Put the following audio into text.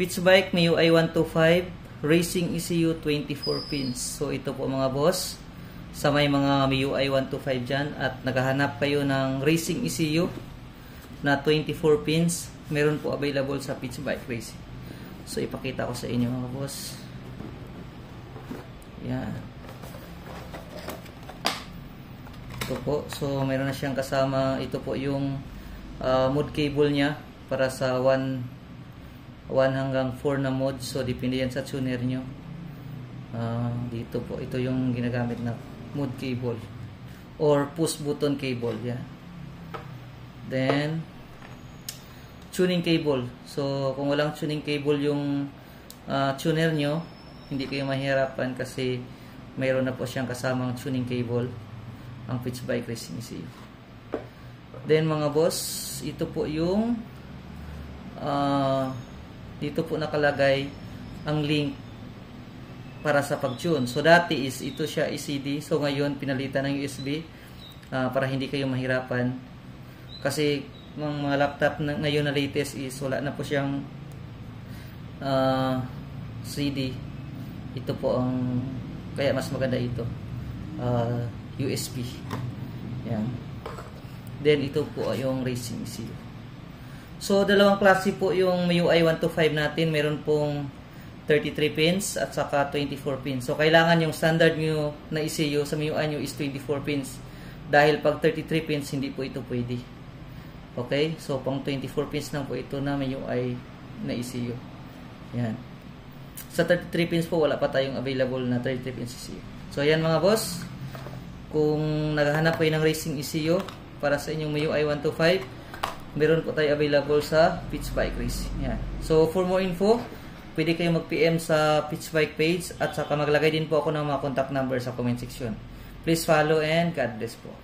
Pitch Bike MIUI 125, Racing ECU 24 pins. So ito po mga boss, sa may mga MIUI 125 dyan at naghahanap kayo ng Racing ECU na 24 pins, meron po available sa Pitch Bike Racing. So ipakita ko sa inyo mga boss. Yan. Ito po. So meron na siyang kasama. Ito po yung mode cable niya para sa 1 hanggang 4 na mode. So depende yan sa tuner nyo. Dito po. Ito yung ginagamit na mode cable or push button cable. Yan. Then tuning cable. So kung walang tuning cable yung tuner nyo, hindi kayo mahirapan kasi mayroon na po siyang kasamang tuning cable ang Pitch Bike Racing ECU. Then mga boss, ito po yung dito po nakalagay ang link para sa pag-tune. So dati is ito siya ECD, so ngayon pinalitan ng USB para hindi kayo mahirapan kasi mga laptop na ngayon na latest is wala na po siyang CD. Ito po ang kaya mas maganda ito, USB. Yan. Then ito po yung Racing ECU. So dalawang klase po yung MIUI 125 natin. Meron pong 33 pins at saka 24 pins. So kailangan yung standard nyo na ECU sa MIUI nyo is 24 pins. Dahil pag 33 pins hindi po ito pwede. Okay? So pang 24 pins lang po ito na MIUI na ECU. Yan. Sa 33 pins po wala pa tayong available na 33 pins ECU. So yan mga boss. Kung naghahanap kayo ng Racing ECU para sa inyong MIUI 125, meron po tayo available sa Pitch Bike Racing. Yan. So for more info, pwede kayo mag-PM sa Pitch Bike page at saka maglagay din po ako ng mga contact number sa comment section. Please follow and God bless po.